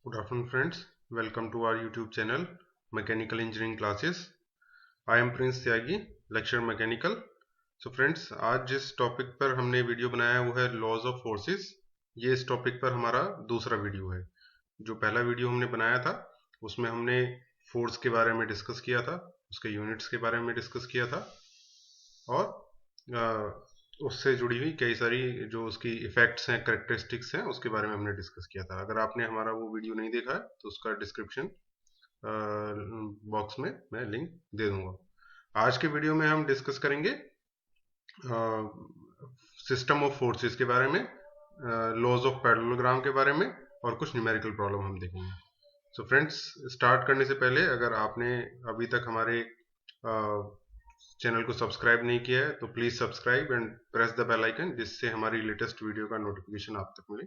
Good afternoon friends, welcome to our YouTube channel Mechanical Engineering Classes. I am Prince Tyagi, lecturer Mechanical. So friends, आज जिस topic पर हमने video बनाया है वो है लॉज ऑफ फोर्सेस। ये इस टॉपिक पर हमारा दूसरा वीडियो है। जो पहला वीडियो हमने बनाया था उसमें हमने फोर्स के बारे में डिस्कस किया था, उसके यूनिट्स के बारे में डिस्कस किया था और उससे जुड़ी हुई कई सारी जो उसकी इफेक्ट्स हैं, करेक्टरिस्टिक्स हैं, उसके बारे में हमने डिस्कस किया था। अगर आपने हमारा वो वीडियो नहीं देखा है तो उसका डिस्क्रिप्शन बॉक्स में मैं लिंक दे दूंगा। आज के वीडियो में हम डिस्कस करेंगे सिस्टम ऑफ फोर्सेस के बारे में, लॉज ऑफ पैरेललोग्राम के बारे में और कुछ न्यूमेरिकल प्रॉब्लम हम देखेंगे। सो फ्रेंड्स, स्टार्ट करने से पहले अगर आपने अभी तक हमारे चैनल को सब्सक्राइब नहीं किया है तो please subscribe and press the bell icon, जिससे हमारी लेटेस्ट वीडियो का नोटिफिकेशन आप तक मिले।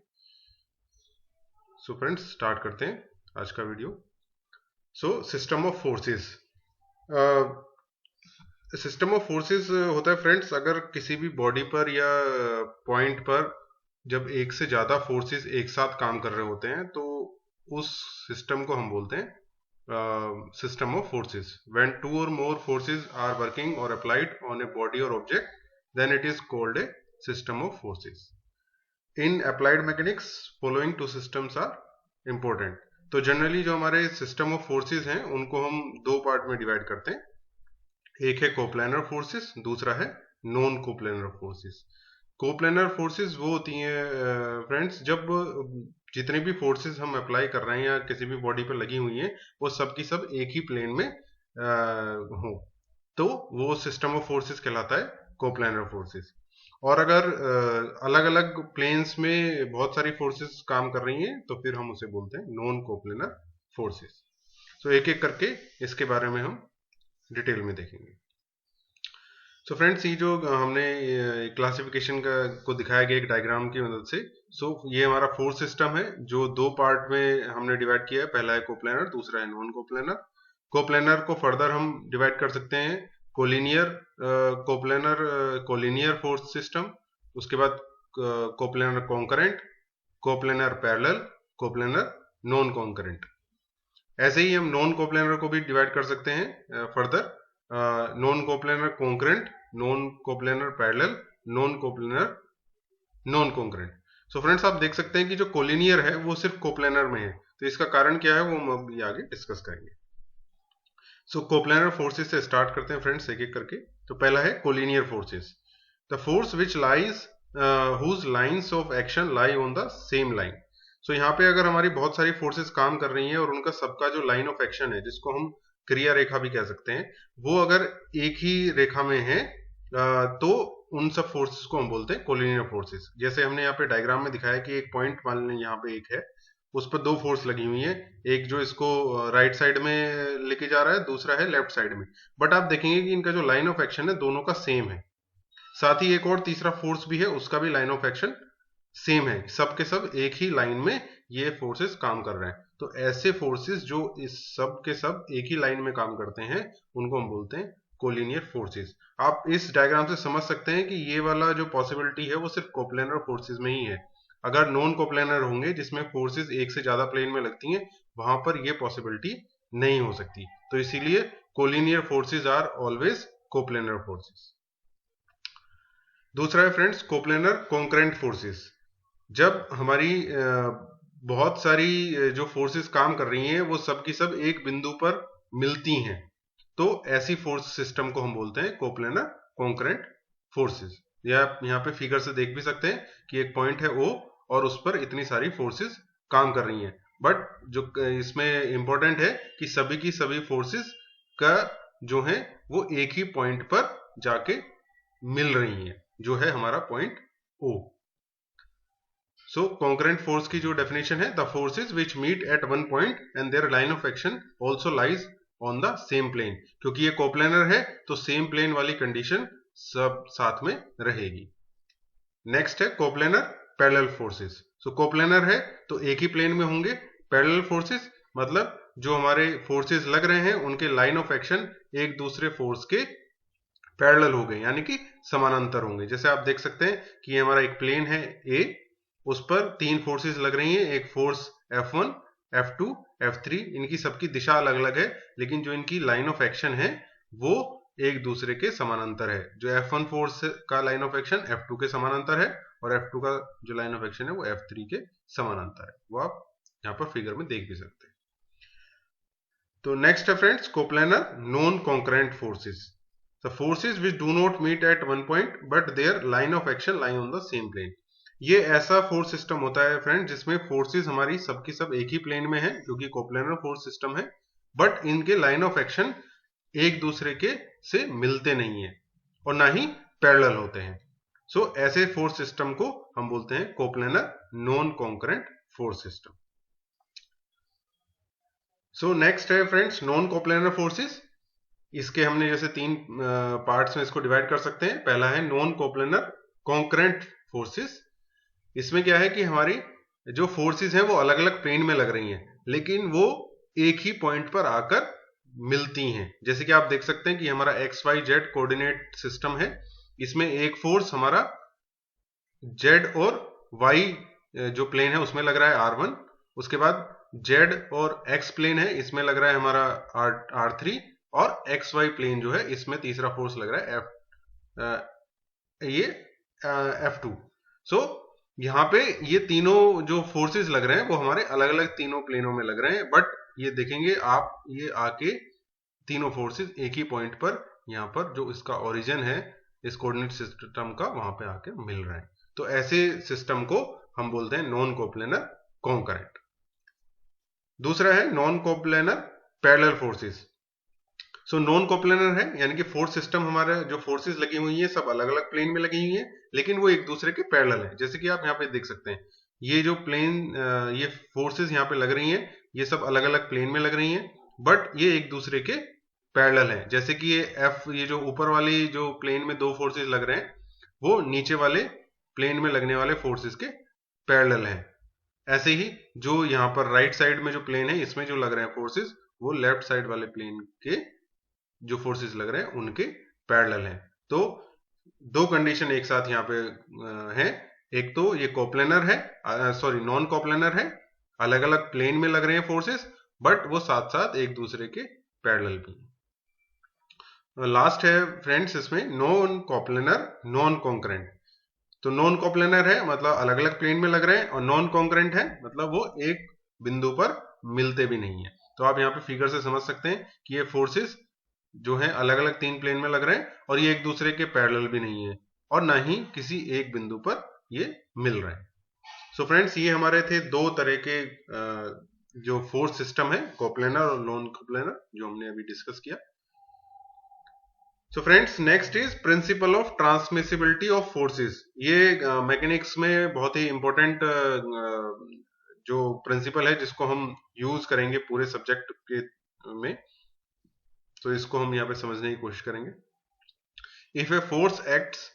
सो फ्रेंड्स, स्टार्ट करते हैं आज का video. So system of forces, system of forces होता है फ्रेंड्स, अगर किसी भी बॉडी पर या पॉइंट पर जब एक से ज्यादा फोर्सेस एक साथ काम कर रहे होते हैं तो उस सिस्टम को हम बोलते हैं system of forces. When two or more forces are working or applied on a body or object, then it is called a system of forces. In applied mechanics, following two systems are important. तो generally जो हमारे system of forces हैं उनको हम दो part में divide करते हैं। एक है कोप्लानर फोर्सेस, दूसरा है non coplanar forces. Coplanar forces वो होती हैं फ्रेंड्स, जब जितनी भी फोर्सेस हम अप्लाई कर रहे हैं या किसी भी बॉडी पर लगी हुई हैं वो सब की सब एक ही प्लेन में हो, तो वो सिस्टम ऑफ फोर्सेस कहलाता है कोप्लानर फोर्सेस। और अगर अलग अलग प्लेन्स में बहुत सारी फोर्सेस काम कर रही हैं तो फिर हम उसे बोलते हैं नॉन कोप्लानर फोर्सेस। तो एक एक करके इसके बारे में हम डिटेल में देखेंगे। सो फ्रेंड्स, ये जो हमने क्लासिफिकेशन को दिखाया गया एक डायग्राम की मदद से। सो ये हमारा फोर्स सिस्टम है जो दो पार्ट में हमने डिवाइड किया है। पहला है कोप्लानर, दूसरा है नॉन कोप्लानर। कोप्लानर को फर्दर हम डिवाइड कर सकते हैं collinear coplanar, collinear force system, उसके बाद coplanar concurrent, coplanar parallel, coplanar non concurrent. ऐसे ही हम नॉन कोप्लानर को भी डिवाइड कर सकते हैं further, non coplanar concurrent, non coplanar parallel, non coplanar non concurrent. So friends, आप देख सकते हैं कि जो कोलिनियर है वो सिर्फ कोप्लानर में है। तो इसका कारण क्या है वो हम अभी आगे डिस्कस करेंगे। सो कोप्लानर फोर्सेस से स्टार्ट करते हैं फ्रेंड्स एक एक करके। तो पहला है collinear forces, the force which lies whose lines of action lie on the same line. So यहाँ पे अगर हमारी बहुत सारी फोर्सेस काम कर रही हैं और उनका सबका जो लाइन ऑफ एक्शन है, जिसको हम क्रिया रेखा भी कह सकते हैं, वो अगर एक ही रेखा में है तो उन सब फोर्सेस को हम बोलते हैं कोलिनियर फोर्सेस। जैसे हमने यहाँ पे डायग्राम में दिखाया कि एक पॉइंट मान लें यहाँ पे एक है, उस पर दो फोर्स लगी हुई है, एक जो इसको राइट साइड में लेके जा रहा है, दूसरा है लेफ्ट साइड में। बट आप देखेंगे कि इनका जो लाइन ऑफ एक्शन है दोनों का सेम है। साथ ही एक और तीसरा फोर्स भी है, उसका भी लाइन ऑफ एक्शन सेम है। सब के सब एक ही लाइन में ये फोर्सेस काम कर रहे हैं। तो ऐसे फोर्सेस जो इस सब के सब एक ही लाइन में काम करते हैं उनको हम बोलते हैं कोलिनियर फोर्सेस। आप इस डायग्राम से समझ सकते हैं कि ये वाला जो पॉसिबिलिटी है वो सिर्फ कोप्लानर फोर्सेस में ही है। अगर नॉन कोप्लानर होंगे जिसमें फोर्सेस एक से ज्यादा प्लेन में लगती हैं, वहां पर ये पॉसिबिलिटी नहीं हो सकती। तो इसीलिए collinear forces are always coplanar forces. दूसरा है फ्रेंड्स कोप्लानर कॉन्करेंट फोर्सेस। जब हमारी बहुत सारी जो फोर्सेस काम कर रही हैं वो सब की सब एक बिंदु पर मिलती हैं, तो ऐसी फोर्स सिस्टम को हम बोलते हैं कोप्लानर कॉन्करेंट फोर्सेस। या आप यहाँ पे फिगर से देख भी सकते हैं कि एक पॉइंट है O और उस पर इतनी सारी फोर्सेस काम कर रही हैं। बट जो इसमें इंपॉर्टेंट है कि सभी की सभी फोर्सेस का जो है वो एक ही पॉइंट पर जाके मिल रही हैं, जो है हमारा point O। So concurrent force की जो डेफिनेशन है, the forces which meet at one point and their line of action also lies on the same plane. क्योंकि ये कोप्लानर है तो सेम प्लेन वाली कंडीशन सब साथ में रहेगी। नेक्स्ट है कोप्लानर पैरेलल फोर्सेस। सो कोप्लानर है तो एक ही प्लेन में होंगे। पैरेलल फोर्सेस मतलब जो हमारे फोर्सेस लग रहे हैं उनके लाइन ऑफ एक्शन एक दूसरे फोर्स के पैरेलल हो गए, यानी कि समानांतर होंगे। जैसे आप देख सकते हैं कि ये हमारा एक प्लेन है A, उस पर तीन फोर्सेस लग रही हैं, एक फोर्स F1, F2, F3 इनकी सबकी दिशा अलग अलग है, लेकिन जो इनकी लाइन ऑफ एक्शन है वो एक दूसरे के समानांतर है। जो F1 फोर्स का लाइन ऑफ एक्शन F2 के समानांतर है और F2 का जो लाइन ऑफ एक्शन है वो F3 के समानांतर है। वो आप यहाँ पर फिगर में देख भी सकते हैं। तो नेक्स्ट है friends coplanar non concurrent forces. The forces which do not meet at one point but their line of action lie on the same plane. ये ऐसा फोर्स सिस्टम होता है फ्रेंड जिसमें फोर्सेस हमारी सबकी सब एक ही प्लेन में है, जो कि कोप्लेनर फोर्स सिस्टम है, बट इनके लाइन ऑफ एक्शन एक दूसरे के से मिलते नहीं है और ना ही पैरेलल होते हैं। सो ऐसे फोर्स सिस्टम को हम बोलते हैं coplanar non concurrent force system. So next है फ्रेंड्स नॉन कोप्लेनर फोर्सेस। इसके हमने जैसे तीन पार्ट्स में इसको डिवाइड कर सकते हैं। पहला है नॉन कोप्लेनर कॉन्करेंट फोर्सेस। इसमें क्या है कि हमारी जो फोर्सेस हैं वो अलग अलग प्लेन में लग रही हैं, लेकिन वो एक ही पॉइंट पर आकर मिलती हैं। जैसे कि आप देख सकते हैं कि हमारा x y z coordinate system है, इसमें एक फोर्स हमारा जेड और वाई जो प्लेन है उसमें लग रहा है R1, उसके बाद जेड और एक्स प्लेन है इसमें लग रहा है हमारा R3, और एक्स वाई प्लेन जो है इसमें तीसरा फोर्स लग रहा है F2। सो यहाँ पे ये तीनों जो फोर्सेस लग रहे हैं वो हमारे अलग अलग तीनों प्लेनों में लग रहे हैं, बट ये देखेंगे आप ये आके तीनों फोर्सेस एक ही पॉइंट पर यहाँ पर जो इसका ओरिजिन है इस कोऑर्डिनेट सिस्टम का वहां पे आके मिल रहे हैं। तो ऐसे सिस्टम को हम बोलते हैं नॉन कोप्लेनर कॉन्करेंट। दूसरा है non coplanar parallel forces. So non coplanar है यानी कि फोर्स सिस्टम हमारे जो फोर्सेस लगी हुई है सब अलग अलग प्लेन में लगी हुई है, लेकिन वो एक दूसरे के पैरेलल है। जैसे कि आप यहाँ पे देख सकते हैं ये जो प्लेन ये फोर्सेस यहाँ पे लग रही हैं ये सब अलग अलग प्लेन में लग रही हैं, बट ये एक दूसरे के पैरेलल है। जैसे कि ये जो ऊपर वाली जो प्लेन में दो फोर्सेस लग रहे हैं वो नीचे वाले प्लेन में लगने वाले फोर्सेस के पैरेलल है। ऐसे ही जो यहाँ पर राइट साइड में जो प्लेन है इसमें जो लग रहे हैं फोर्सेस वो लेफ्ट साइड वाले प्लेन के जो फोर्सेस लग रहे हैं उनके पैरेलल हैं। तो दो कंडीशन एक साथ यहाँ पे है। एक तो ये कोप्लेनर है, सॉरी नॉन कोप्लेनर है, अलग अलग प्लेन में लग रहे हैं फोर्सेस, बट वो साथ साथ एक दूसरे के पैरेलल भी हैं। लास्ट है फ्रेंड्स इसमें नॉन कोप्लेनर नॉन कॉन्करेंट। तो नॉन कोप्लेनर है मतलब अलग अलग प्लेन में लग रहे हैं, और नॉन कॉन्करेंट है मतलब वो एक बिंदु पर मिलते भी नहीं है। तो आप यहाँ पे फिगर से समझ सकते हैं कि ये फोर्सेस जो है अलग अलग तीन प्लेन में लग रहे हैं और ये एक दूसरे के पैरेलल भी नहीं है और ना ही किसी एक बिंदु पर ये मिल रहे हैं। सो फ्रेंड्स ये हमारे थे दो तरह के जो फोर्स सिस्टम है कोप्लेनर और नॉन कोप्लेनर जो हमने अभी डिस्कस किया। So friends next is principle of transmissibility of forces. ये मैकेनिक्स में बहुत ही इंपॉर्टेंट जो प्रिंसिपल है जिसको हम यूज करेंगे पूरे सब्जेक्ट के में, तो इसको हम यहाँ पे समझने की कोशिश करेंगे। If a force acts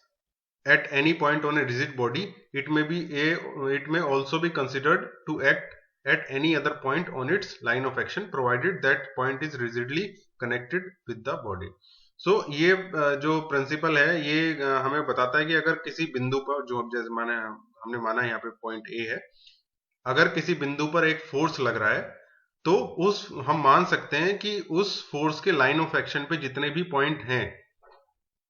at any point on a rigid body it may also be considered to act at any other point on its line of action provided that point is rigidly connected with the body. So ये जो principal है ये हमें बताता है कि अगर किसी बिंदु पर जो जैसे हमने माना यहाँ पे पॉइंट ए है, अगर किसी बिंदु पर एक फोर्स लग रहा है तो हम मान सकते हैं कि उस फोर्स के लाइन ऑफ एक्शन पे जितने भी पॉइंट हैं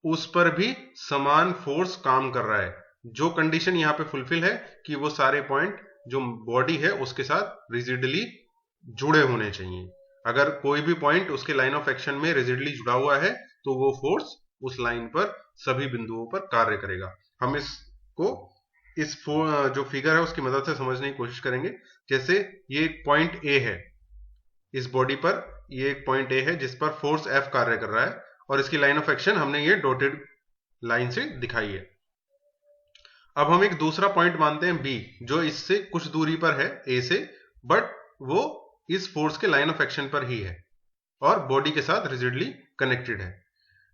उस पर भी समान फोर्स काम कर रहा है। जो कंडीशन यहाँ पे फुलफिल है कि वो सारे पॉइंट जो बॉडी है उसके साथ रिजिडली जुड़े होने चाहिए। अगर कोई भी पॉइंट उसके लाइन ऑफ एक्शन में रिजिडली जुड़ा हुआ है तो वो फोर्स उस लाइन पर सभी बिंदुओं पर कार्य करेगा। हम इसको इस जो फिगर है उसकी मदद से समझने की कोशिश करेंगे। जैसे ये एक पॉइंट ए है, इस बॉडी पर ये एक पॉइंट ए है जिस पर फोर्स F कार्य कर रहा है और इसकी लाइन ऑफ एक्शन हमने ये डॉटेड लाइन से दिखाई है। अब हम एक दूसरा पॉइंट मानते हैं B जो इससे कुछ दूरी पर है A से, बट वो इस फोर्स के लाइन ऑफ एक्शन पर ही है और बॉडी के साथ रिजिडली कनेक्टेड है।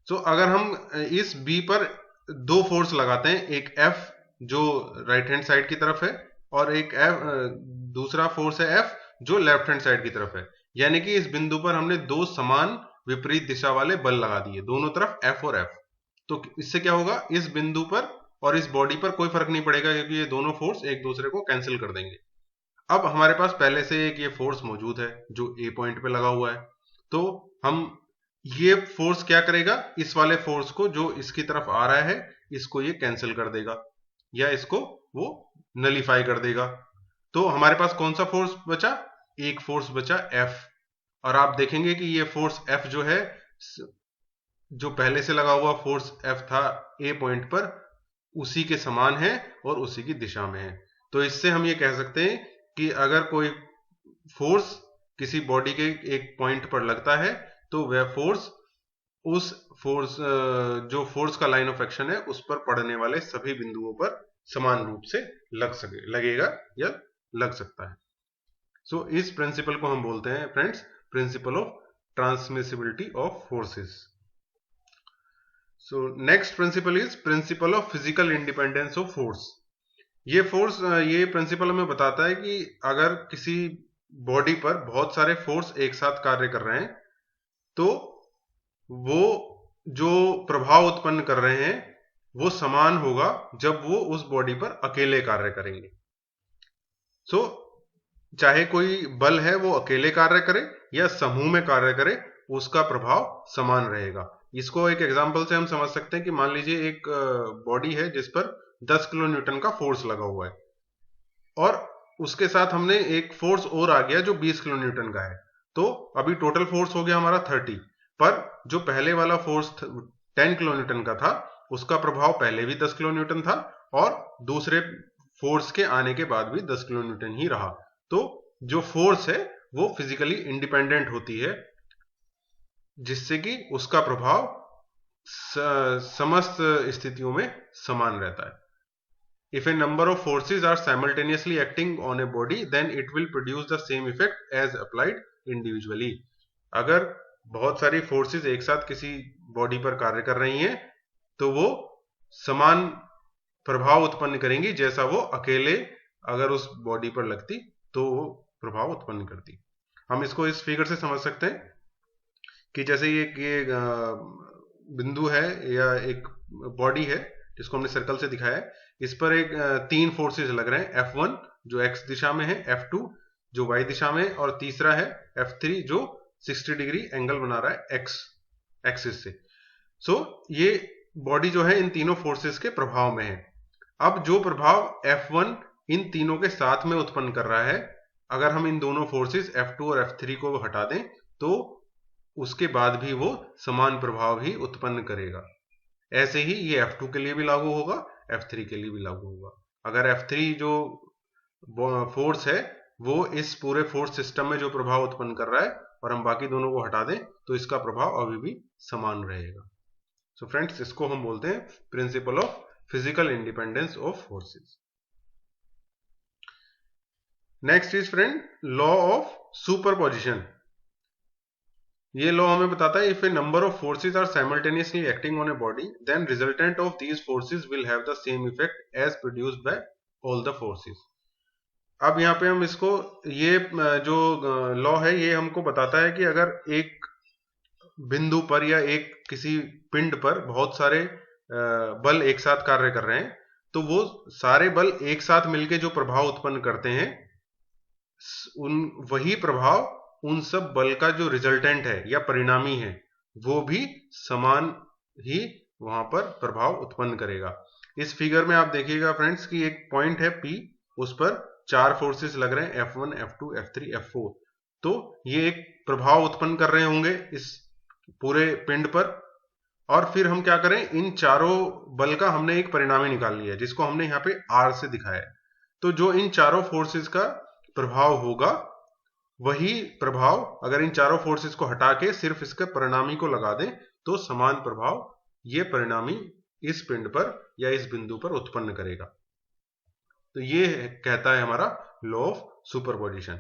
सो अगर हम इस B पर दो फोर्स लगाते हैं, एक F जो राइट हैंड साइड की तरफ है और एक दूसरा फोर्स है F जो लेफ्ट हैंड साइड की तरफ है, यानी कि इस बिंदु पर हमने दो समान विपरीत दिशा वाले बल लगा दिए दोनों तरफ F और F। तो इससे क्या होगा, इस बिंदु पर और इस बॉडी पर कोई फर्क नहीं पड़ेगा क्योंकि ये दोनों फोर्स एक दूसरे को कैंसिल कर देंगे। अब हमारे पास पहले से एक ये फोर्स मौजूद है जो ए पॉइंट पे लगा हुआ है, तो हम ये फोर्स क्या करेगा, इस वाले फोर्स को जो इसकी तरफ आ रहा है इसको ये कैंसिल कर देगा या इसको वो नलीफाई कर देगा। तो हमारे पास कौन सा फोर्स बचा, एक फोर्स बचा F। और आप देखेंगे कि ये फोर्स F जो है, जो पहले से लगा हुआ फोर्स F था ए पॉइंट पर, उसी के समान है और उसी की दिशा में है। तो इससे हम ये कह सकते हैं कि अगर कोई फोर्स किसी बॉडी के एक पॉइंट पर लगता है तो वह फोर्स उस फोर्स जो फोर्स का लाइन ऑफ एक्शन है उस पर पड़ने वाले सभी बिंदुओं पर समान रूप से लगेगा या लग सकता है। सो इस प्रिंसिपल को हम बोलते हैं friends principle of transmissibility of forces. So next principle is principal of physical independence of force. ये प्रिंसिपल हमें बताता है कि अगर किसी बॉडी पर बहुत सारे फोर्स एक साथ कार्य कर रहे हैं तो वो जो प्रभाव उत्पन्न कर रहे हैं वो समान होगा जब वो उस बॉडी पर अकेले कार्य करेंगे। सो चाहे कोई बल है वो अकेले कार्य करे या समूह में कार्य करे, उसका प्रभाव समान रहेगा। इसको एक एग्जांपल से हम समझ सकते हैं कि मान लीजिए एक बॉडी है जिस पर 10 किलो न्यूटन का फोर्स लगा हुआ है और उसके साथ हमने एक फोर्स और आ गया जो 20 किलो न्यूटन का है, तो अभी टोटल फोर्स हो गया हमारा 30। पर जो पहले वाला फोर्स 10 किलो न्यूटन का था उसका प्रभाव पहले भी 10 किलो न्यूटन था और दूसरे फोर्स के आने के बाद भी 10 किलो न्यूटन ही रहा। तो जो फोर्स है वो फिजिकली इंडिपेंडेंट होती है जिससे कि उसका प्रभाव समस्त स्थितियों में समान रहता है। If a number of forces are simultaneously acting on a body, then it will produce the same effect as applied individually. अगर बहुत सारी फोर्सेस एक साथ किसी बॉडी पर कार्य कर रही हैं तो वो समान प्रभाव उत्पन्न करेंगी जैसा वो अकेले अगर उस बॉडी पर लगती तो वो प्रभाव उत्पन्न करती। हम इसको इस फिगर से समझ सकते हैं कि जैसे ये बिंदु है या एक बॉडी है जिसको हमने सर्कल से दिखाया है, इस पर एक तीन फोर्सेस लग रहे हैं, F1 जो x दिशा में है, F2 जो y दिशा में है और तीसरा है F3 जो 60 डिग्री एंगल बना रहा है x एक्सिस से। सो ये बॉडी जो है इन तीनों फोर्सेस के प्रभाव में है। अब जो प्रभाव F1 इन तीनों के साथ में उत्पन्न कर रहा है, अगर हम इन दोनों फोर्सेस F2 और F3 को हटा दें तो उसके बाद भी वो समान प्रभाव ही उत्पन्न करेगा। ऐसे ही ये F2 के लिए भी लागू होगा, F3 के लिए भी लागू होगा। अगर F3 जो फोर्स है वो इस पूरे फोर्स सिस्टम में जो प्रभाव उत्पन्न कर रहा है और हम बाकी दोनों को हटा दें तो इसका प्रभाव अभी भी समान रहेगा। सो फ्रेंड्स इसको हम बोलते हैं principle of physical independence of forces. Next is friend law of superposition. ये लॉ हमें बताता है if a number of forces are simultaneously acting on a body then resultant of these forces will have the same effect as produced by all the forces. अब यहाँ पे हम इसको ये जो लॉ है ये हमको बताता है कि अगर एक बिंदु पर या एक किसी पिंड पर बहुत सारे बल एक साथ कार्य कर रहे हैं तो वो सारे बल एक साथ मिलके जो प्रभाव उत्पन्न करते हैं वही प्रभाव उन सब बल का जो रिजल्टेंट है या परिणामी है वो भी समान ही वहां पर प्रभाव उत्पन्न करेगा। इस फिगर में आप देखिएगा फ्रेंड्स कि एक पॉइंट है P, उस पर चार फोर्सेस लग रहे हैं F1, F2, F3, F4। तो ये एक प्रभाव उत्पन्न कर रहे होंगे इस पूरे पिंड पर और फिर हम क्या करें, इन चारों बल का हमने एक परिणामी निकाल लिया जिसको हमने यहाँ पे R से दिखाया है। तो जो इन चारों फोर्सेस का प्रभाव होगा वही प्रभाव अगर इन चारों फोर्सेस को हटा के सिर्फ इसके परिणामी को लगा दें तो समान प्रभाव ये परिणामी इस पिंड पर या इस बिंदु पर उत्पन्न करेगा। तो ये कहता है हमारा लॉ ऑफ सुपरपोजिशन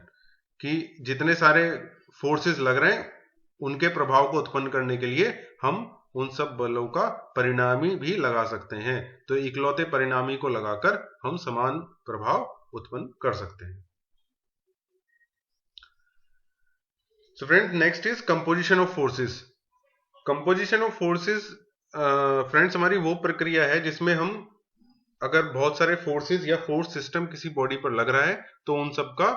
कि जितने सारे फोर्सेस लग रहे हैं उनके प्रभाव को उत्पन्न करने के लिए हम उन सब बलों का परिणामी भी लगा सकते हैं। तो इकलौते परिणामी को लगाकर हम समान प्रभाव उत्पन्न कर सकते हैं। So friends, next is composition of forces. Composition of forces friends हमारी वो प्रक्रिया है जिसमें हम अगर बहुत सारे फोर्सेस या फोर्स सिस्टम किसी बॉडी पर लग रहा है तो उन सब का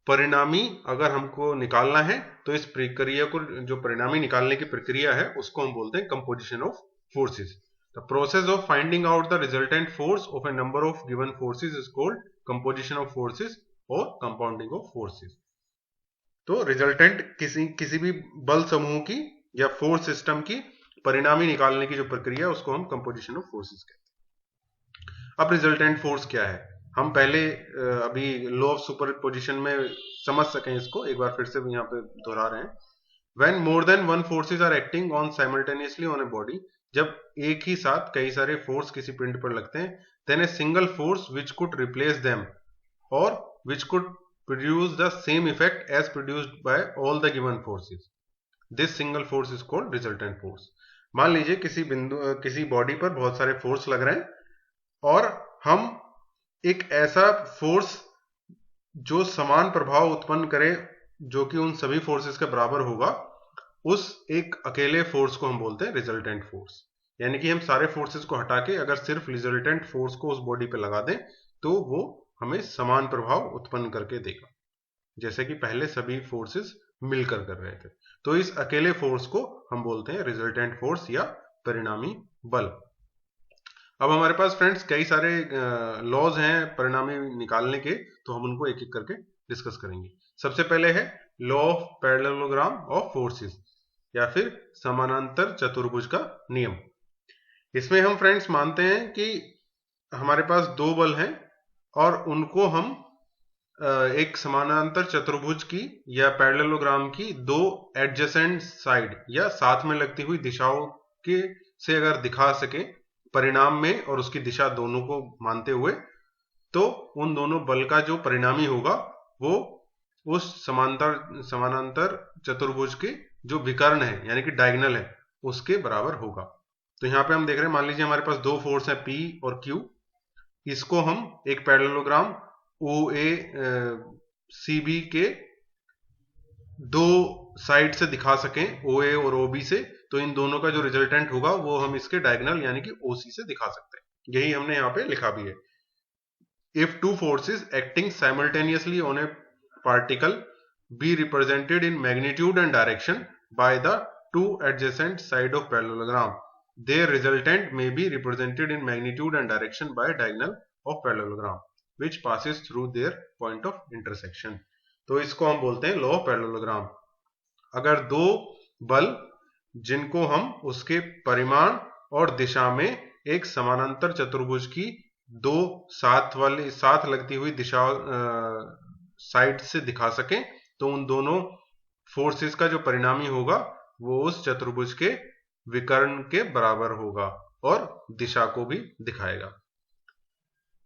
परिणामी अगर हमको निकालना है तो इस प्रक्रिया को, जो परिणामी निकालने की प्रक्रिया है, उसको हम बोलते हैं composition of forces. The process of finding out the resultant force of A number of given forces is called composition of forces और कंपाउंडिंग ऑफ फोर्सेस। तो रिजल्टेंट किसी भी बल समूह की या फोर्स सिस्टम की परिणामी निकालने की जो प्रक्रिया है उसको हम कंपोजिशन ऑफ फोर्सेस कहते हैं। अब रिजल्टेंट फोर्स क्या है, हम पहले अभी लॉ ऑफ सुपरपोजिशन में समझ सकें इसको, एक बार फिर से यहाँ पे दोहरा रहे हैं। When more than one forces are acting on simultaneously on a body, जब एक ही साथ कई सारे फोर्स किसी पिंड पर लगते हैं, then a single force which could replace them or which could produce the same effect as produced by all the given forces. This single force is called resultant force. मान लीजिए किसी बॉडी पर बहुत सारे फोर्स लग रहे हैं और हम एक ऐसा फोर्स जो समान प्रभाव उत्पन्न करे, जो कि उन सभी फोर्सेस के बराबर होगा, उस एक अकेले फोर्स को हम बोलते हैं रिजल्टेंट फोर्स। यानी कि हम सारे फोर्सेस को हटा के अगर सिर्फ रिजल्टेंट फोर्स को उस बॉडी पे लगा दें तो वो हमें समान प्रभाव उत्पन्न करके देगा, जैसे कि पहले सभी फोर्सेस मिलकर कर रहे थे। तो इस अकेले फोर्स को हम बोलते हैं रिजल्टेंट फोर्स या परिणामी बल। अब हमारे पास फ्रेंड्स कई सारे लॉज हैं परिणामी निकालने के, तो हम उनको एक एक करके डिस्कस करेंगे। सबसे पहले है law of parallelogram of forces या फिर समानांतर चतुर्भुज का नियम। इसमें हम फ्रेंड्स मानते हैं कि हमारे पास दो बल हैं और उनको हम एक समानांतर चतुर्भुज की या पैरेललोग्राम की दो एडजेसेंट साइड या साथ में लगती हुई दिशाओं के से अगर दिखा सके परिणाम में और उसकी दिशा दोनों को मानते हुए, तो उन दोनों बल का जो परिणामी होगा वो उस समानांतर चतुर्भुज के जो विकर्ण है यानी कि डायगोनल है उसके बराबर होगा। तो यहाँ पे हम देख रहे हैं, मान लीजिए हमारे पास दो फोर्स है P और Q, इसको हम एक पैरेललोग्राम OACB के दो साइड से दिखा सकें, OA और OB से, तो इन दोनों का जो रिजल्टेंट होगा वो हम इसके डायगोनल यानी कि OC से दिखा सकते हैं। यही हमने यहाँ पे लिखा भी है। If two forces acting simultaneously on a particle be represented in magnitude and direction by the two adjacent side of parallelogram, their resultant may be represented in magnitude and direction by a diagonal of parallelogram which passes through their point of intersection. तो इसको हम बोलते हैं law of parallelogram. अगर दो बल जिनको हम उसके परिमाण और दिशा में एक समानांतर चतुर्भुज की दो साथ लगती हुई दिशा साइड से दिखा सकें, तो उन दोनों फोर्सेस का जो परिणामी होगा वो उस चतुर्भुज के विकर्ण के बराबर होगा और दिशा को भी दिखाएगा।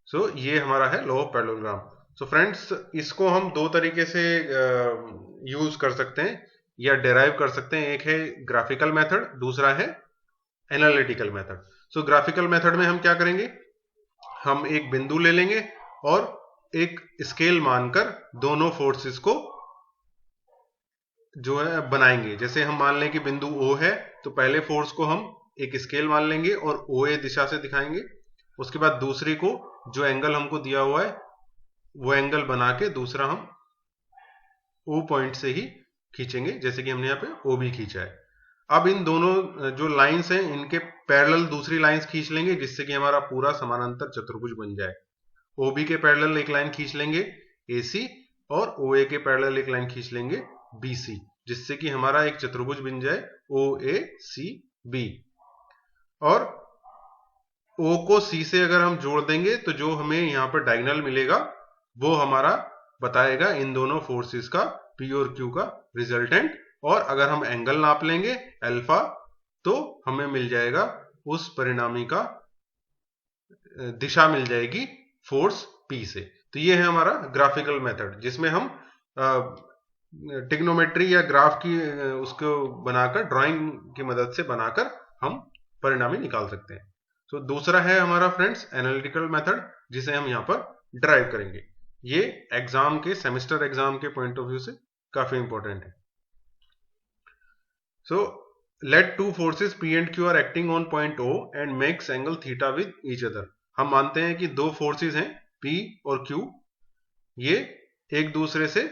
सो ये हमारा है law of parallelogram. So friends, इसको हम दो तरीके से यूज कर सकते हैं या डेराइव कर सकते हैं। एक है ग्राफिकल मेथड, दूसरा है एनालिटिकल मेथड। सो ग्राफिकल मेथड में हम क्या करेंगे, हम एक बिंदु ले लेंगे और एक स्केल मानकर दोनों फोर्सेस को जो है बनाएंगे। जैसे हम मान लें कि बिंदु O है, तो पहले फोर्स को हम एक स्केल मान लेंगे और OA दिशा से दिखाएंगे। उसके बाद दूसरी को जो एंगल हमको दिया हुआ है वो एंगल बना के दूसरा हम O पॉइंट से ही खींचेंगे, जैसे कि हमने यहाँ पे OB खींचा है। अब इन दोनों जो लाइंस हैं इनके पैरेलल दूसरी लाइंस खींच लेंगे जिससे कि हमारा पूरा समानांतर चतुर्भुज बन जाए। OB के पैरेलल एक लाइन खींच लेंगे AC और OA के पैरेलल एक लाइन खींच लेंगे BC, जिससे कि हमारा एक चतुर्भुज बन जाए OACB। और O को C से अगर हम जोड़ देंगे तो जो हमें यहाँ पर डायगोनल मिलेगा वो हमारा बताएगा इन दोनों फोर्सेस का P और Q का रिजल्टेंट। और अगर हम एंगल नाप लेंगे अल्फा तो हमें मिल जाएगा उस परिणामी का दिशा मिल जाएगी फोर्स P से। तो ये है हमारा ग्राफिकल मेथड जिसमें हम ट्रिग्नोमेट्री या ग्राफ की उसको बनाकर ड्राइंग की मदद से बनाकर हम परिणामी निकाल सकते हैं। तो दूसरा है हमारा फ्रेंड्स एनालिटिकल मेथड जिसे हम यहाँ पर ड्राइव करेंगे। ये एग्जाम के सेमेस्टर एग्जाम के पॉइंट ऑफ व्यू से काफी इंपॉर्टेंट है। So let two forces P and Q are acting on point O and makes angle theta with each other. हम मानते हैं कि दो फोर्सेस हैं P और Q, ये एक दूसरे से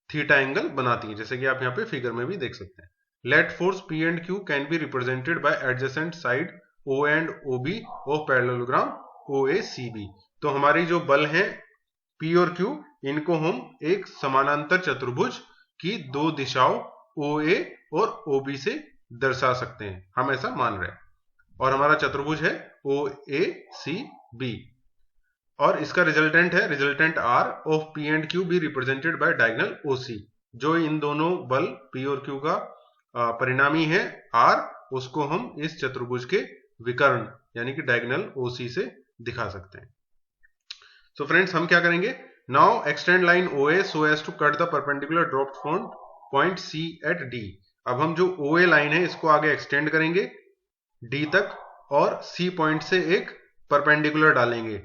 थीटा एंगल बनाती है, जैसे कि आप यहाँ पे फिगर में भी देख सकते हैं। Let force P and Q can be represented by adjacent side O and OB of parallelogram OACB। तो हमारी जो बल हैं P और Q, इनको हम एक समानांतर चतुर्भुज की दो दिशाओं OA और OB से दर्शा सकते हैं, हम ऐसा मान रहे हैं। और हमारा चतुर्भुज है OACB, और इसका रिजल्टेंट है resultant R of P and Q B represented bye diagonal OC। जो इन दोनों बल P और Q का परिणामी है R, उसको हम इस चतुर्भुज के विकर्ण यानी कि डायगोनल OC से दिखा सकते हैं। सो फ्रेंड्स, हम क्या करेंगे, now extend line OA so as to cut the perpendicular dropped from point C at D। अब हम जो OA लाइन है इसको आगे एक्सटेंड करेंगे D तक, और C पॉइंट से एक परपेंडिकुलर डालेंगे,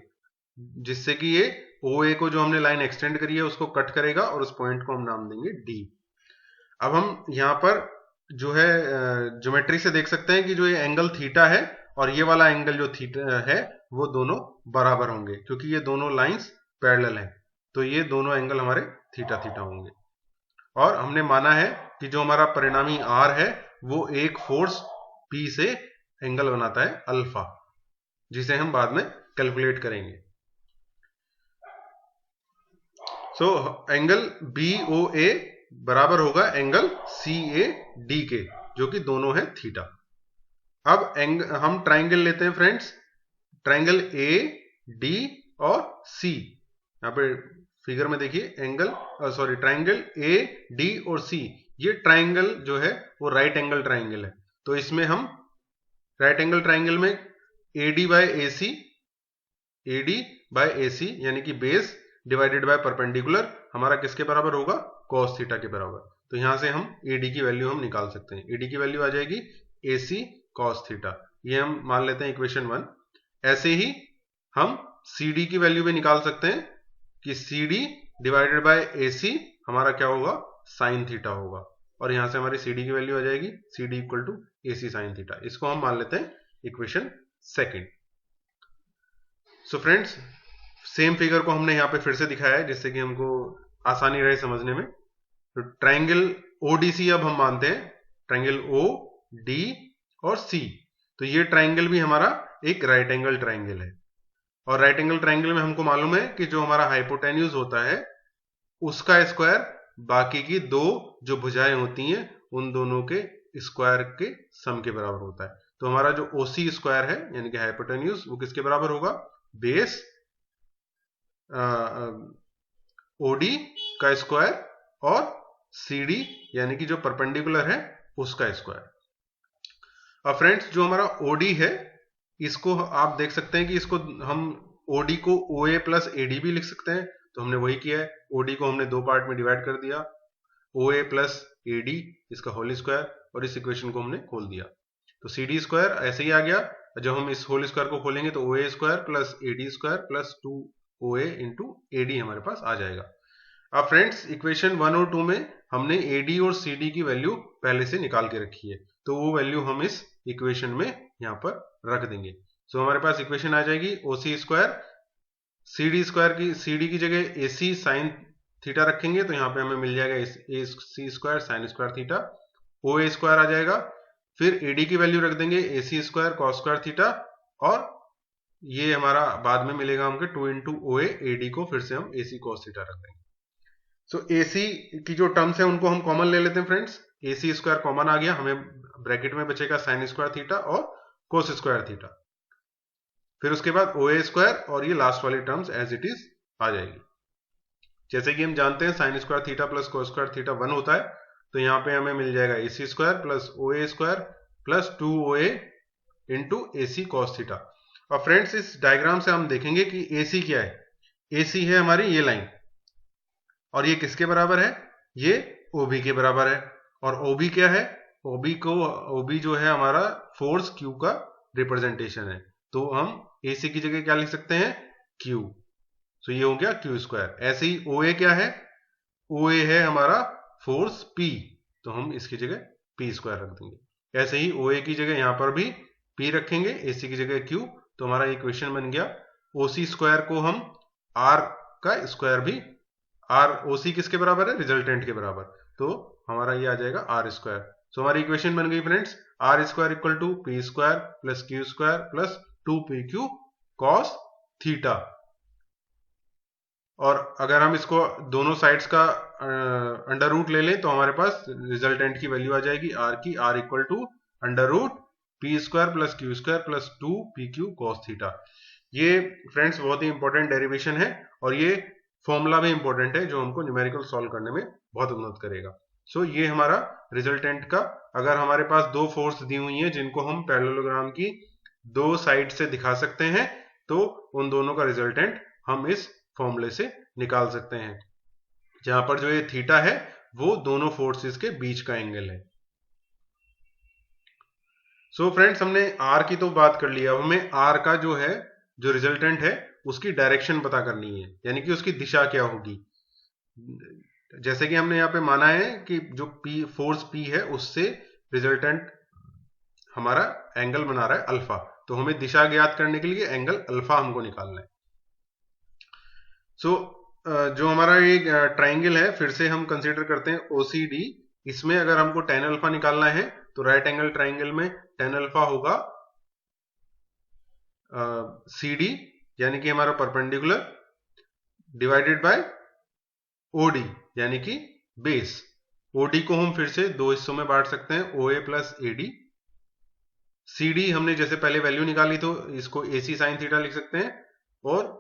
जिससे कि ये OA को जो हमने लाइन एक्सटेंड करी है उसको कट करेगा, और उस पॉइंट को हम नाम देंगे D। अब हम यहाँ पर जो है ज्योमेट्री से देख सकते हैं कि जो ये एंगल थीटा है और ये वाला एंगल जो थीटा है वो दोनों बराबर होंगे, क्योंकि ये दोनों लाइंस पैरेलल हैं, तो ये दोनों एंगल हमारे थीटा थीटा होंगे। और हमने माना है कि जो हमारा परिणामी R है वो एक फोर्स P से एंगल बनाता है अल्फा, जिसे हम बाद में कैलकुलेट करेंगे। सो एंगल BOA बराबर होगा एंगल CAD के, जो कि दोनों है थीटा। अब हम ट्राइंगल लेते हैं फ्रेंड्स, ट्राइंगल AD और C। यहाँ पे फिगर में देखिए एंगल ट्राइंगल AD और C, ये ट्राइंगल जो है वो राइट एंगल ट्राइंगल है। तो इसमें हम राइट एंगल ट्राइंगल में AD बाय AC यानी कि बेस डिवाइडेड बाय परपेंडिकुलर हमारा किसके बराबर होगा, cos थीटा के बराबर। तो यहां से हम AD की वैल्यू हम निकाल सकते हैं। AD की वैल्यू आ जाएगी AC cos थीटा, ये हम मान लेते हैं इक्वेशन 1। ऐसे ही हम CD की वैल्यू भी निकाल सकते हैं कि CD डिवाइडेड बाय AC हमारा क्या होगा, साइन थीटा होगा, और यहां से हमारी CD की वैल्यू आ जाएगी CD equal to AC sine theta. इसको हम मान लेते हैं इक्वेशन 2। सो फ्रेंड्स, सेम फिगर को हमने यहाँ पे फिर से दिखाया है जिससे कि हमको आसानी रहे समझने में। तो ट्राइंगल ODC अब हम मानते हैं, ट्राइंगल OD और C। तो ये ट्राइंगल भी हमारा एक राइट एंगल ट्राइंगल है, और राइट एंगल ट्राइंगल में हमको मालूम है कि जो हमारा हाइपोटेन्यूज होता है उसका स्क्वायर बाकी की दो जो भुजाएं होती हैं उन दोनों के स्क्वायर के सम के बराबर होता है। तो हमारा जो OC स्क्वायर है यानी कि हाइपोटेन्यूज, वो किसके बराबर होगा, बेस OD का स्क्वायर और CD यानी कि जो परपेंडिकुलर है उसका स्क्वायर। अब फ्रेंड्स, जो हमारा OD है इसको आप देख सकते हैं कि इसको हम OD को OA प्लस AD भी लिख सकते हैं। तो हमने वही किया है, OD को हमने दो पार्ट में डिवाइड कर दिया, OA प्लस AD इसका होल स्क्वायर, और इस इक्वेशन को हमने खोल दिया। तो CD स्क्वायर ऐसे ही आ गया। जब हम इस होल स्क्वायर को खोलेंगे तो OA square plus AD square plus 2OA into AD हमारे पास आ जाएगा। अब फ्रेंड्स, इक्वेशन 1 और 2 में हमने AD और CD की वैल्यू पहले से निकाल के रखी है, तो वो वैल्यू हम इस इक्वेशन में यहाँ पर रख देंगे। सो हमारे पास इक्वेशन आ जाएगी OC स्क्वायर, CD की जगह AC साइन थीटा रखेंगे तो यहाँ पे हमें मिल जाएगा AC square sine square theta. OA square आ जाएगा, फिर AD की वैल्यू रख देंगे AC square cos square theta, और ये हमारा बाद में मिलेगा हमको 2 इंटू OA, AD को फिर से हम AC cos थीटा रख देंगे। सो AC की जो टर्म्स है उनको हम कॉमन ले लेते हैं फ्रेंड्स। AC स्क्वायर कॉमन आ गया, हमें ब्रैकेट में बचेगा साइन स्क्वायर थीटा और कोस स्क्वायर थीटा। फिर उसके बाद OA स्क्वायर और ये लास्ट वाली टर्म्स एज इट इज आ जाएगी। जैसे कि हम जानते हैं sign square theta plus cos square theta 1 होता है, तो यहाँ पे हमें मिल जाएगा AC square plus OA square plus 2OA into AC cos theta. और फ्रेंड्स, इस डायग्राम से हम देखेंगे कि AC क्या है। AC है हमारी ये लाइन, और ये किसके बराबर है, ये OB के बराबर है। और OB क्या है, OB जो है हमारा फोर्स Q का रिप्रेजेंटेशन है, तो हम AC की जगह क्या लिख सकते हैं, Q। तो ये हो गया Q स्क्वायर। ऐसे ही OA क्या है, OA है हमारा फोर्स P, तो हम इसकी जगह P स्क्वायर रख देंगे। ऐसे ही OA की जगह यहाँ पर भी P रखेंगे, AC की जगह Q, तो हमारा इक्वेशन बन गया OC स्क्वायर को हम R का स्क्वायर भी, R OC किसके बराबर है, रिजल्टेंट के बराबर, तो हमारा ये आ जाएगा R स्क्वायर। सो हमारी इक्वेशन बन गई friends, R square equal to P square plus Q square plus 2PQ cos theta. और अगर हम इसको दोनों साइड्स का अंडर रूट ले लें तो हमारे पास रिजल्टेंट की वैल्यू आ जाएगी R की, R equal to under root P square plus Q square plus 2PQ cos theta. ये फ्रेंड्स बहुत ही इंपॉर्टेंट डेरिवेशन है और ये फॉर्मूला भी इंपॉर्टेंट है जो हमको न्यूमेरिकल सॉल्व करने में बहुत मदद करेगा। सो ये हमारा रिजल्टेंट का, अगर हमारे पास दो फोर्स दी हुई है जिनको हम पैरेललोग्राम की दो साइड से दिखा सकते हैं, तो उन दोनों का रिजल्टेंट हम इस फॉर्मूले से निकाल सकते हैं, जहां पर जो ये थीटा है वो दोनों फोर्सेस के बीच का एंगल है। सो फ्रेंड्स, हमने आर की तो बात कर लिया, अब हमें आर का जो है, जो रिजल्टेंट है, उसकी डायरेक्शन पता करनी है, यानी कि उसकी दिशा क्या होगी। जैसे कि हमने यहाँ पे माना है कि जो पी फोर्स पी है उससे रिजल्टेंट हमारा एंगल बना रहा है अल्फा, तो हमें दिशा ज्ञात करने के लिए एंगल अल्फा हमको निकालना है। सो जो हमारा ये ट्राइंगल है, फिर से हम कंसीडर करते हैं OCD। इसमें अगर हमको tan अल्फा निकालना है तो राइट एंगल ट्राइंगल में tan अल्फा होगा CD, यानी कि हमारा परपेंडिकुलर, डिवाइडेड बाय OD यानी कि बेस। OD को हम फिर से दो हिस्सों में बांट सकते हैं, OA प्लस AD। CD हमने जैसे पहले वैल्यू निकाली तो इसको AC sin थीटा लिख सकते हैं, और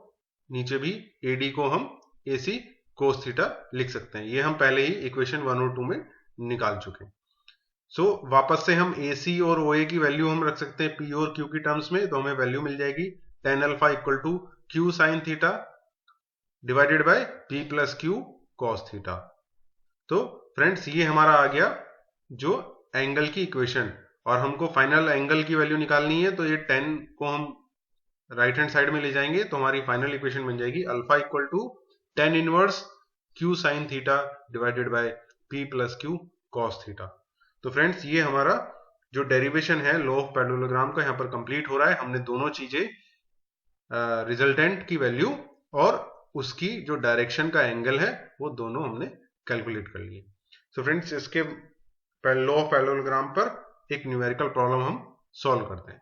नीचे भी AD को हम AC cos थीटा लिख सकते हैं। ये हम पहले ही इक्वेशन 1 और 2 में निकाल चुके हैं। सो वापस से हम AC और OA की वैल्यू हम रख सकते हैं P और Q की टर्म्स में, तो हमें वैल्यू मिल जाएगी tan alpha equal to Q sin theta divided by P plus Q cos theta. तो फ्रेंड्स, ये हमारा आ गया जो एंगल की इक्वेशन, और हमको फाइनल एंगल की वैल्यू निकालनी है, तो ये 10 को हम राइट हैंड साइड में ले जाएंगे, तो हमारी फाइनल इक्वेशन बन जाएगी alpha equal to tan inverse Q sin theta divided by P plus Q cos theta. तो फ्रेंड्स, ये हमारा जो डेरिवेशन है लॉ ऑफ पैरेललोग्राम का यहाँ पर कंप्लीट हो रहा है। हमने दोनों चीजें, रिजल्टेंट की वैल्यू और उसकी जो डायरेक्शन का एंगल है, वो दोनों हमने कैलकुलेट कर लिए। सो फ्रेंड्स, इसके लॉ ऑफ पैरेललोग्राम पर एक न्यूमेरिकल प्रॉब्लम हम सॉल्व करते हैं।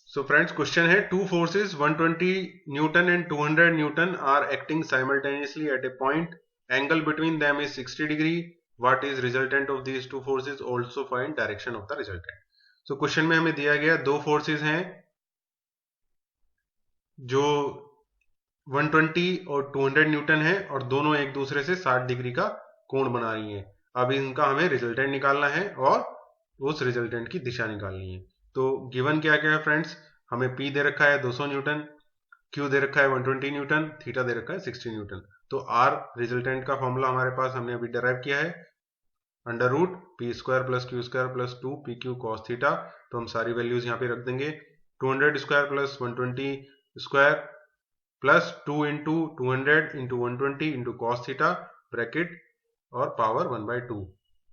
सो फ्रेंड्स, क्वेश्चन है, two forces 120 newton and 200 newton are acting simultaneously at a point, angle between them is 60 degree, what is resultant of these two forces, also find direction of the resultant. So question में हमें दिया गया दो forces हैं जो 120 और 200 Newton है, और दोनों एक दूसरे से 60 डिग्री का कोण बना रही हैं। अब इनका हमें रिजल्टेंट निकालना है और उस रिजल्टेंट की दिशा निकालनी है। तो गिवन क्या क्या है फ्रेंड्स, हमें P दे रखा है 200 न्यूटन, Q दे रखा है 120 न्यूटन, थीटा दे रखा है 60 न्यूटन। तो R रिजल्टेंट का फॉर्मूला हमारे पास हमने अभी डिराइव किया है, under root P square plus Q square plus 2PQ cos theta. तो हम सारी वैल्यूज यहाँ पे रख देंगे, 200 square plus 120 square plus 2 into 200 into 120 into cos theta bracket और पावर 1/2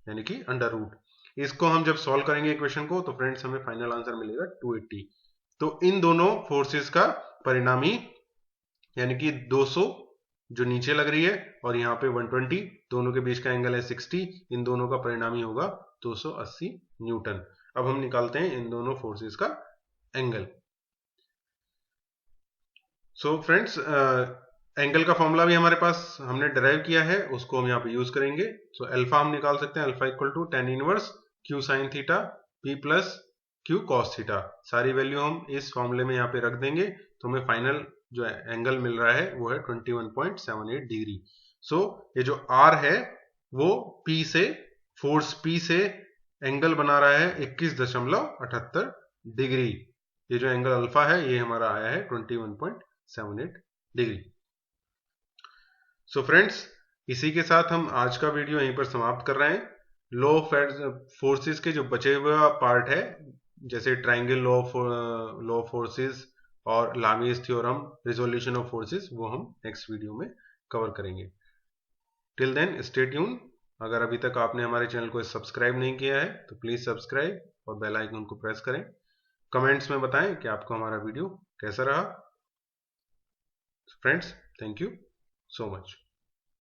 यानी कि अंडर रूट। इसको हम जब सॉल्व करेंगे इक्वेशन को, तो फ्रेंड्स हमें फाइनल आंसर मिलेगा 280। तो इन दोनों फोर्सेस का परिणामी, यानी कि 200 जो नीचे लग रही है और यहाँ पे 120, दोनों के बीच का एंगल है 60, इन दोनों का परिणामी होगा 280 न्यूटन। अब हम निकालते हैं इन दोनों फोर्सेस का एंगल। सो फ्रेंड्स, एंगल का फॉर्मूला भी हमारे पास हमने डिराइव किया है, उसको हम यहाँ पे यूज करेंगे। सो अल्फा हम निकाल सकते हैं, alpha equal to tan inverse Q sin theta P plus Q cos theta. सारी वैल्यू हम इस फॉर्मूले में यहाँ पे रख देंगे, तो हमें फाइनल जो एंगल मिल रहा है वो है 21.78 डिग्री। सो ये जो R है वो P से, फोर्स P से एंगल बना रहा है 21.78 डिग्री। ये जो एंगल अल्फा है ये हमारा आया है 21.78 डिग्री। सो फ्रेंड्स, इसी के साथ हम आज का वीडियो यहीं पर समाप्त कर रहे हैं। लॉ ऑफ फोर्सेस के जो बचे हुआ पार्ट है, जैसे ट्राइंगल लॉ ऑफ फोर्सेस और Lami's theorem, resolution of forces, वो हम नेक्स्ट वीडियो में कवर करेंगे। टिल देन स्टे ट्यून, अगर अभी तक आपने हमारे चैनल को सब्सक्राइब नहीं किया है तो प्लीज़ सब्सक्राइब और बेल आइकन को प्रेस करें। कमेंट्स में बताएं कि आपको हमारा वीडियो कैसा रहा। Friends, thank you so much.